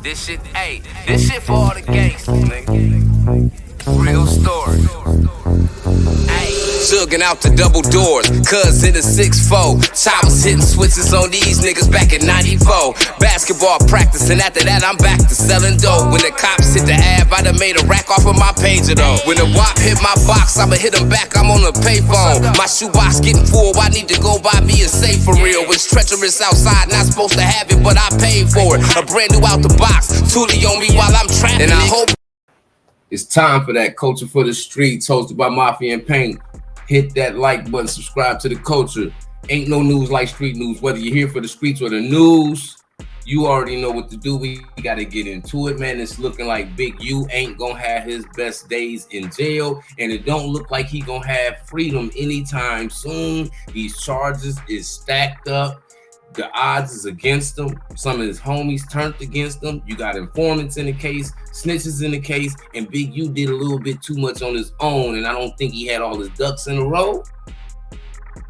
This shit for all the gangsters, nigga. Real story. Jugging out the double doors, cuz in the 6'4". Choppers hitting switches on these niggas back in 94. Basketball practice, and after that I'm back to selling dope. When the cops hit the ab, I done made a rack off of my pager though. When the WAP hit my box, I'ma hit them back, I'm on the payphone. My shoebox getting full, I need to go buy me a safe for real. It's treacherous outside, not supposed to have it, but I paid for it. A brand new out the box, Tootie on me while I'm trapping. And I hope it's time for that Culture for the Streets, hosted by Mafia and Paint. Hit that like button, subscribe to the culture. Ain't no news like street news. Whether you're here for the streets or the news, you already know what to do. We got to get into it, man. It's looking like Big U ain't gonna have his best days in jail, and it don't look like he gonna have freedom anytime soon. These charges is stacked up. The odds is against him. Some of his homies turned against him. You got informants in the case, snitches in the case, and Big U did a little bit too much on his own, and I don't think he had all his ducks in a row.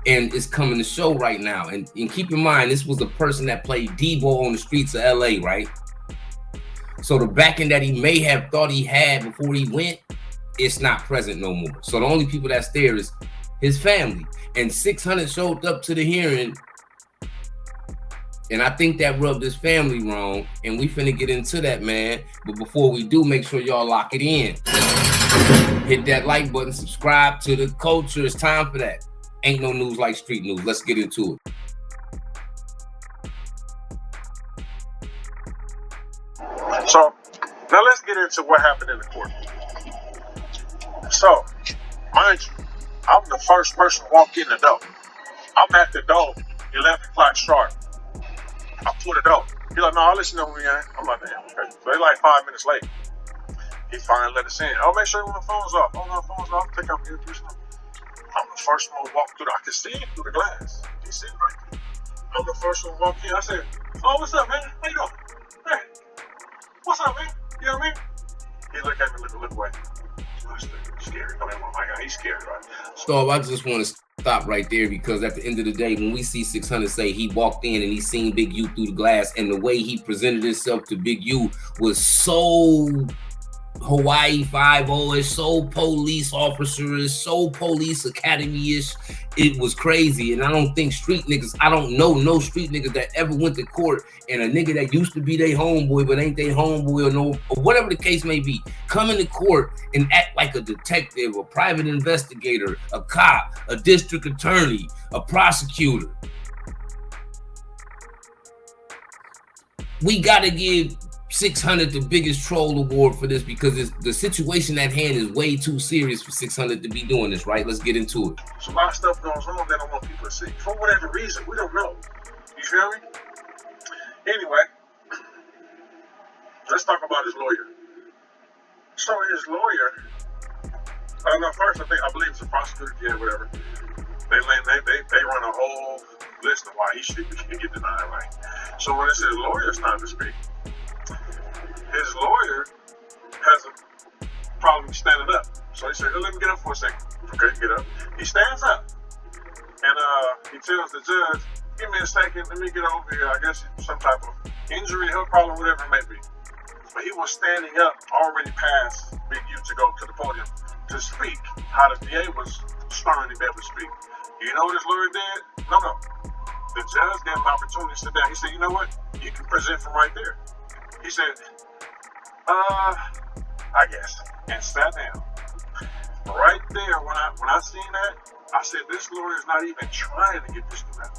And it's coming to show right now. And keep in mind, this was a person that played Debo on the streets of LA, right? So the backing that he may have thought he had before he went, it's not present no more. So the only people that's there is his family. And 600 showed up to the hearing, and I think that rubbed his family wrong, and we finna get into that, man. But before we do, make sure y'all lock it in. Hit that like button, subscribe to the culture. It's time for that. Ain't no news like street news. Let's get into it. So, now let's get into what happened in the court. So, mind you, I'm the first person to walk in the door. I'm at the door, 11 o'clock sharp. I put it up. He's like, no, I'll let you know when we ain't. I'm like, damn, okay. So they're like 5 minutes late. He finally let us in. Oh, make sure my phone's off. Oh, no, phone's off. Take out the earpiece. I'm the first one to walk through. I can see him through the glass. He's sitting right there. I'm the first one to walk in. I said, oh, what's up, man? How you doing? Hey, what's up, man? You know what I mean? He looked at me, look away. I was scared. I mean, oh my God, he's scared, right? So I just want to stop right there, because at the end of the day, when we see 600 say he walked in and he seen Big U through the glass, and the way he presented himself to Big U was so Hawaii 5-0, so police officer-ish, so police academy-ish. It was crazy. And I don't think street niggas, I don't know no street niggas that ever went to court, and a nigga that used to be their homeboy but ain't their homeboy or whatever the case may be, come into court and act like a detective, a private investigator, a cop, a district attorney, a prosecutor. We gotta give 600 the biggest troll award for this, because the situation at hand is way too serious for 600 to be doing this, right? Let's get into it. So a lot of stuff goes on that I don't want people to see. For whatever reason, we don't know. You feel me? Anyway, let's talk about his lawyer. So his lawyer, I don't know, first I believe it's a prosecutor, yeah, whatever. They run a whole list of why he should get denied, right? So when it's his lawyer's time to speak, his lawyer has a problem standing up. So he said, oh, let me get up for a second. Okay, get up. He stands up. And he tells the judge, give me a second, let me get over here. I guess some type of injury, health problem, whatever it may be. But he was standing up already past Big U to go to the podium to speak how the DA was spurring him to be able to speak. You know what his lawyer did? No. The judge gave him an opportunity to sit down. He said, you know what? You can present from right there. He said, I guess, and sat down. Right there, when I seen that, I said, this lawyer is not even trying to get this dude out.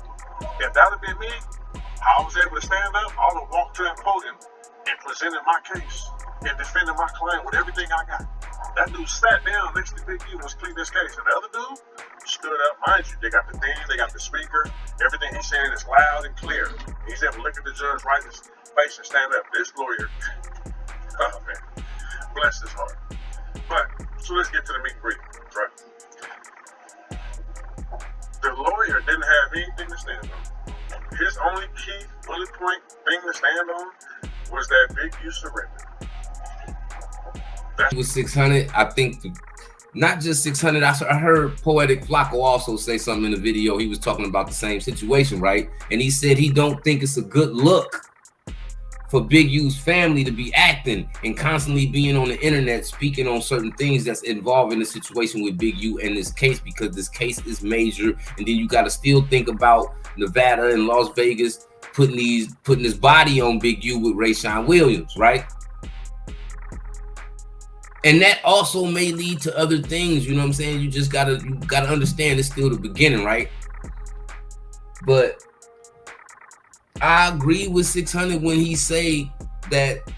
If that had been me, I was able to stand up, I would have walked to that podium and presented my case and defended my client with everything I got. That dude sat down next to Big U and was pleading this case. And the other dude stood up. Mind you, they got the thing, they got the speaker. Everything he's saying is loud and clear. He's able to look at the judge right in his face and stand up. This lawyer, oh man, bless his heart. But, so let's get to the meat and greet, right? The lawyer didn't have anything to stand on. His only key bullet point thing to stand on was that Big U surrendered. It was 600. I think not just 600. I heard Poetic Flacco also say something in the video. He was talking about the same situation, right? And he said he don't think it's a good look for Big U's family to be acting and constantly being on the internet speaking on certain things that's involved in the situation with Big U and this case, because this case is major. And then you got to still think about Nevada and Las Vegas putting this body on Big U with Rayshawn Williams, right? And that also may lead to other things, you know what I'm saying? You gotta understand it's still the beginning, right? But I agree with 600 when he say that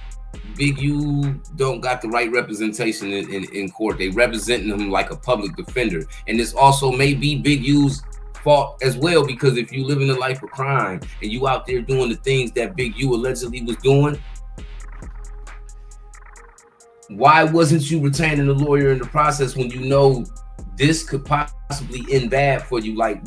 Big U don't got the right representation in court. They representing him like a public defender. And this also may be Big U's fault as well, because if you live in a life of crime and you out there doing the things that Big U allegedly was doing, why wasn't you retaining a lawyer in the process when you know this could possibly end bad for you? Like,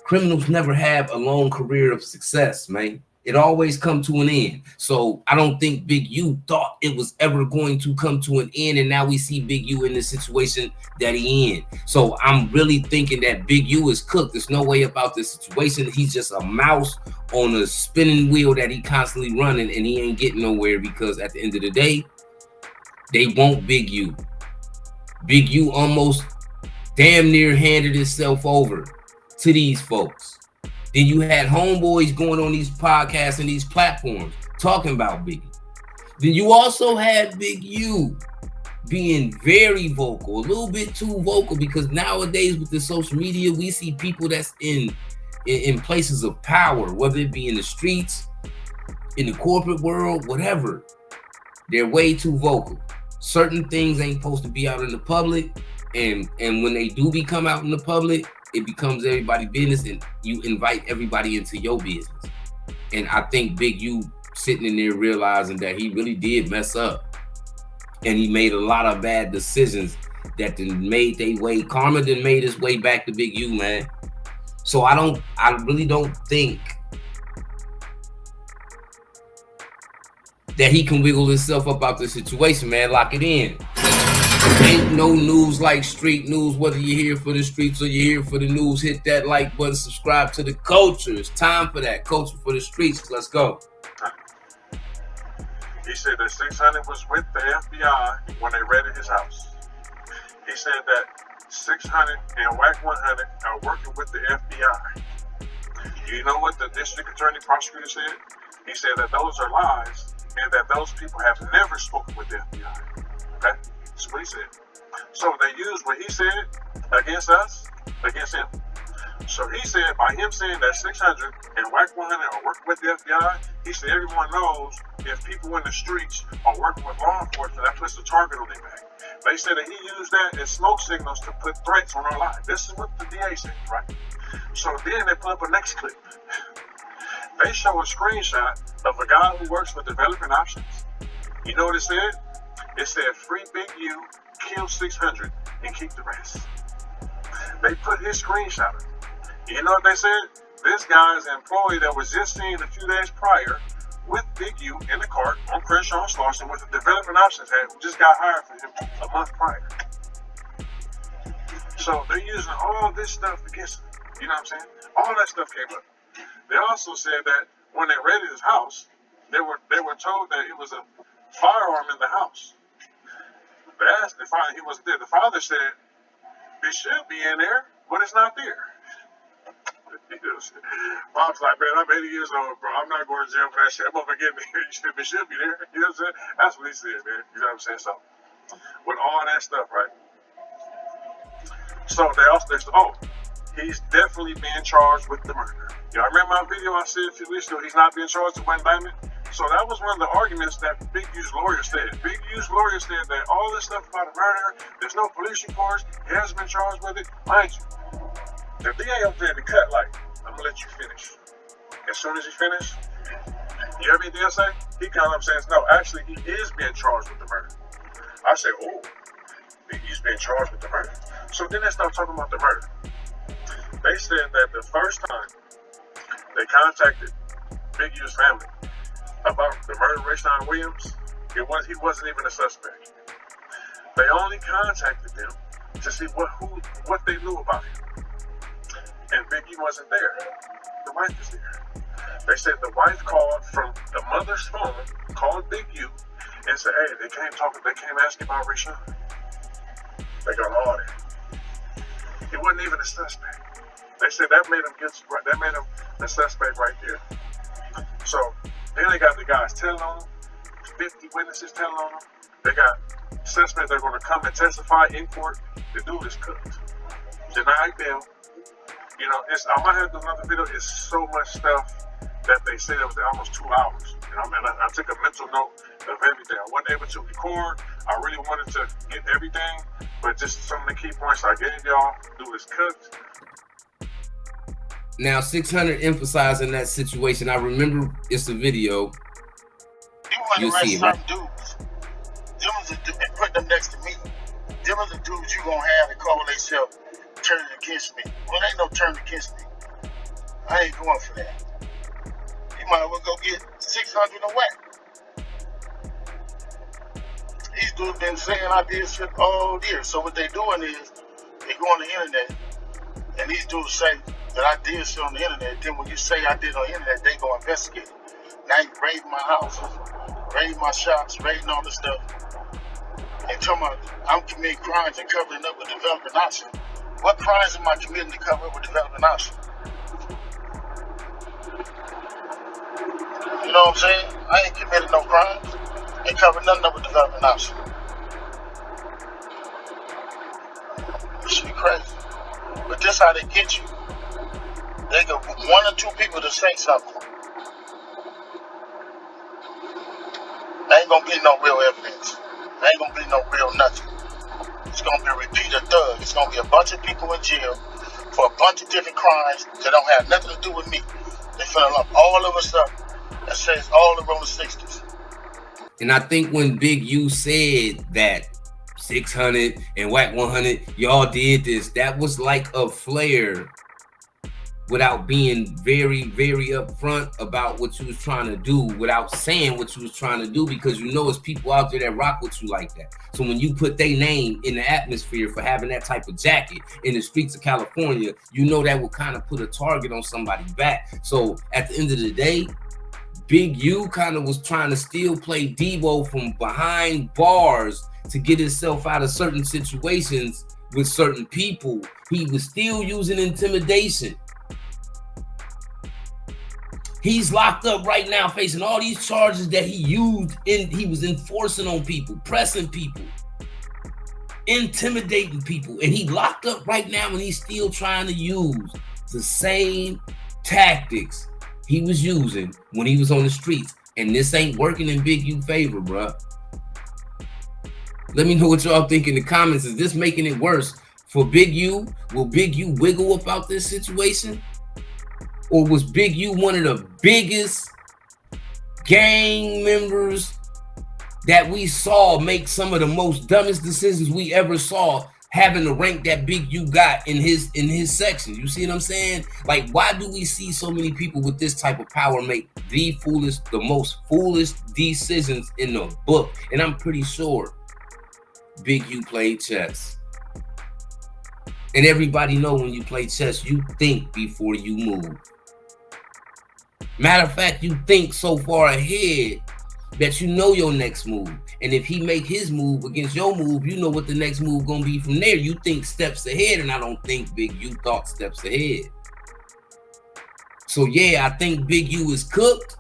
criminals never have a long career of success, man. It always come to an end. So I don't think Big U thought it was ever going to come to an end, and now we see Big U in the situation that he in. So I'm really thinking that Big U is cooked. There's no way about this situation. He's just a mouse on a spinning wheel that he constantly running, and he ain't getting nowhere, because at the end of the day, they want Big U. Big U almost damn near handed itself over to these folks. Then you had homeboys going on these podcasts and these platforms talking about Big U. Then you also had Big U being very vocal, a little bit too vocal, because nowadays with the social media, we see people that's in places of power, whether it be in the streets, in the corporate world, whatever. They're way too vocal. Certain things ain't supposed to be out in the public, and when they do become out in the public, it becomes everybody's business, and you invite everybody into your business. And I think Big U sitting in there realizing that he really did mess up, and he made a lot of bad decisions that then made their way. Karma then made his way back to Big U, man. So I really don't think that he can wiggle himself up out the situation, man. Lock it in. Ain't no news like street news, whether you're here for the streets or you're here for the news. Hit that like button, subscribe to the culture. It's time for that. Culture for the streets. Let's go. He said that 600 was with the FBI when they raided his house. He said that 600 and WAC 100 are working with the FBI. You know what the district attorney prosecutor said? He said that those are lies, and that those people have never spoken with the FBI. Okay? That's what he said. So they used what he said against us, against him. So he said, by him saying that 600 and WAC 100 are working with the FBI, he said everyone knows if people in the streets are working with law enforcement, that puts a target on their back. They said that he used that as smoke signals to put threats on our lives. This is what the DA said, right? So then they put up a next clip. They show a screenshot of a guy who works for Development Options. You know what it said? It said, free Big U, kill 600, and keep the rest. They put his screenshot up. You know what they said? This guy is an employee that was just seen a few days prior with Big U in the cart on Crenshaw and Slauson with the Development Options head who just got hired for him a month prior. So they're using all this stuff against him. You know what I'm saying? All that stuff came up. They also said that when they raided his house, they were told that it was a firearm in the house. They asked the father, he wasn't there. The father said, it should be in there, but it's not there. Pop's like, man, I'm 80 years old, bro. I'm not going to jail for that shit. I'm gonna get there. It should be there. You know what I'm saying? That's what he said, man. You know what I'm saying? So, with all that stuff, right? So he's definitely being charged with the murder. Y'all remember my video I said a few weeks ago, he's not being charged with one indictment? So that was one of the arguments that Big U's lawyer said. Big U's lawyer said that all this stuff about a murder, there's no police reports, he hasn't been charged with it. Mind you, the DA up there to cut like, I'm gonna let you finish. As soon as you finish, you hear anything I say? He kind of says, no, actually he is being charged with the murder. I said, oh, he's being charged with the murder. So then they start talking about the murder. They said that the first time they contacted Big U's family about the murder of Rayshawn Williams, he wasn't even a suspect. They only contacted them to see what they knew about him. And Big U wasn't there. The wife was there. They said the wife called from the mother's phone, called Big U, and said, hey, they came asking about Rashawn. They got all that. He wasn't even a suspect. They said that made him a suspect right there. So then they got the guys telling on him, 50 witnesses telling on him. They got suspects that are going to come and testify in court. The dude is cooked. Denied bail. You know, I might have to do another video. It's so much stuff that they said it was almost 2 hours. And I took a mental note of everything. I wasn't able to record. I really wanted to get everything, but just some of the key points I gave y'all. Dude is cooked. Now, 600 emphasizing that situation. I remember it's a video. You want to arrest certain dudes. Them is and put them next to me. Them are the dudes you gonna have that call themselves turning against me. Well, ain't no turn against me. I ain't going for that. You might as well go get 600 away. These dudes been saying I did shit all year. So what they doing is they go on the internet and these dudes say that I did shit on the internet. Then when you say I did on the internet, they go investigate it. Now you raiding my houses, raiding my shops, raiding all this stuff. And talking about I'm committing crimes and covering up with developing option. What crimes am I committing to cover up with developing option? You know what I'm saying? I ain't committed no crimes. Ain't covered nothing up with developing option. This should be crazy. But this how they get you. They get 1 or 2 people to say something. There ain't gonna be no real evidence. There ain't gonna be no real nothing. It's gonna be a repeated thug. It's gonna be a bunch of people in jail for a bunch of different crimes that don't have nothing to do with me. They finna lump all of us up and say it's all around the 60s. And I think when Big U said that 600 and Whack 100, y'all did this, that was like a flare without being very, very upfront about what you was trying to do, without saying what you was trying to do, because you know it's people out there that rock with you like that. So when you put their name in the atmosphere for having that type of jacket in the streets of California, you know that will kind of put a target on somebody's back. So at the end of the day, Big U kind of was trying to still play Debo from behind bars to get himself out of certain situations with certain people. He was still using intimidation. He's locked up right now facing all these charges that he was enforcing on people, pressing people, intimidating people. And he locked up right now and he's still trying to use the same tactics he was using when he was on the streets. And this ain't working in Big U favor, bruh. Let me know what y'all think in the comments. Is this making it worse for Big U? Will Big U wiggle about this situation? Or was Big U one of the biggest gang members that we saw make some of the most dumbest decisions we ever saw, having the rank that Big U got in his section? You see what I'm saying? Like, why do we see so many people with this type of power make the most foolish decisions in the book? And I'm pretty sure Big U played chess. And everybody know when you play chess, you think before you move. Matter of fact, you think so far ahead that you know your next move. And if he make his move against your move, you know what the next move gonna be from there. You think steps ahead, and I don't think Big U thought steps ahead. So yeah, I think Big U is cooked,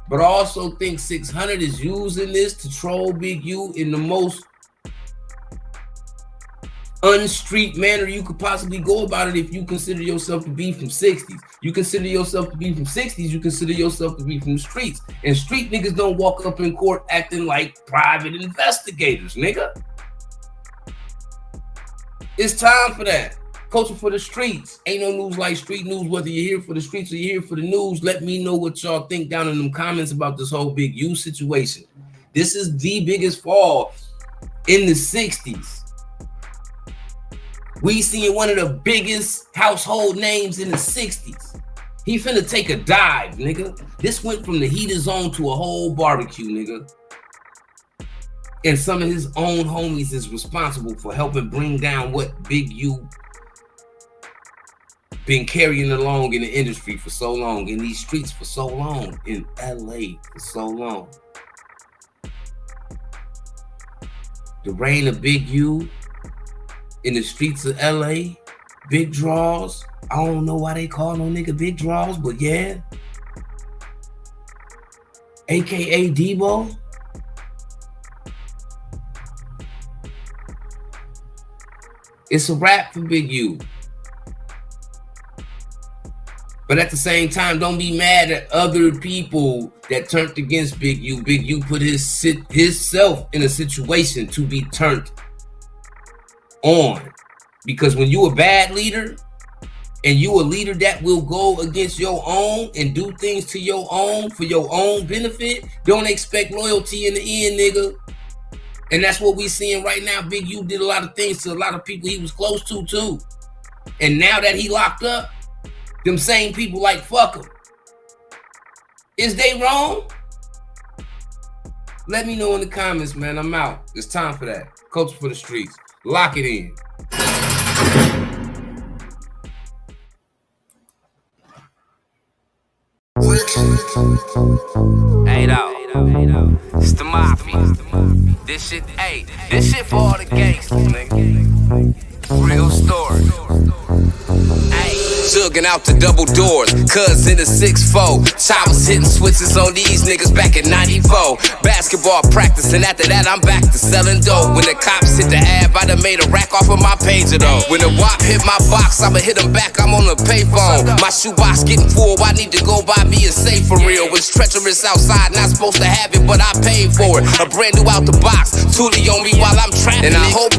but I also think 600 is using this to troll Big U in the most unstreet manner you could possibly go about it. If you consider yourself to be from 60s, you consider yourself to be from 60s, you consider yourself to be from the streets. And street niggas don't walk up in court acting like private investigators, nigga. It's time for that. Culture for the streets. Ain't no news like street news, whether you're here for the streets or you're here for the news. Let me know what y'all think down in them comments about this whole Big U situation. This is the biggest fall in the 60s. We seeing one of the biggest household names in the 60s. He finna take a dive, nigga. This went from the heater zone to a whole barbecue, nigga. And some of his own homies is responsible for helping bring down what Big U been carrying along in the industry for so long, in these streets for so long, in LA for so long. The reign of Big U in the streets of LA, big draws. I don't know why they call no nigga big draws, but yeah. AKA Debo. It's a wrap for Big U. But at the same time, don't be mad at other people that turned against Big U. Big U put himself in a situation to be turned on. Because when you a bad leader, and you a leader that will go against your own and do things to your own for your own benefit, don't expect loyalty in the end, nigga. And that's what we seeing right now. Big U did a lot of things to a lot of people he was close to too. And now that he locked up, them same people like, fuck him. Is they wrong? Let me know in the comments, man. I'm out. It's time for that. Culture for the streets. Lock it in. Hey, though. It's the mafia. This shit for all the gangsters, nigga. Real story. Jugging out the double doors, cuz in the 6'4". Choppers hitting switches on these niggas back in 94. Basketball practice, and after that I'm back to selling dope. When the cops hit the ab, I done made a rack off of my pager though. When the WAP hit my box, I'ma hit them back, I'm on the payphone. My shoebox getting full, I need to go buy me a safe for real. It's treacherous outside, not supposed to have it, but I paid for it. A brand new out the box, Tootie on me while I'm trapping. And I hope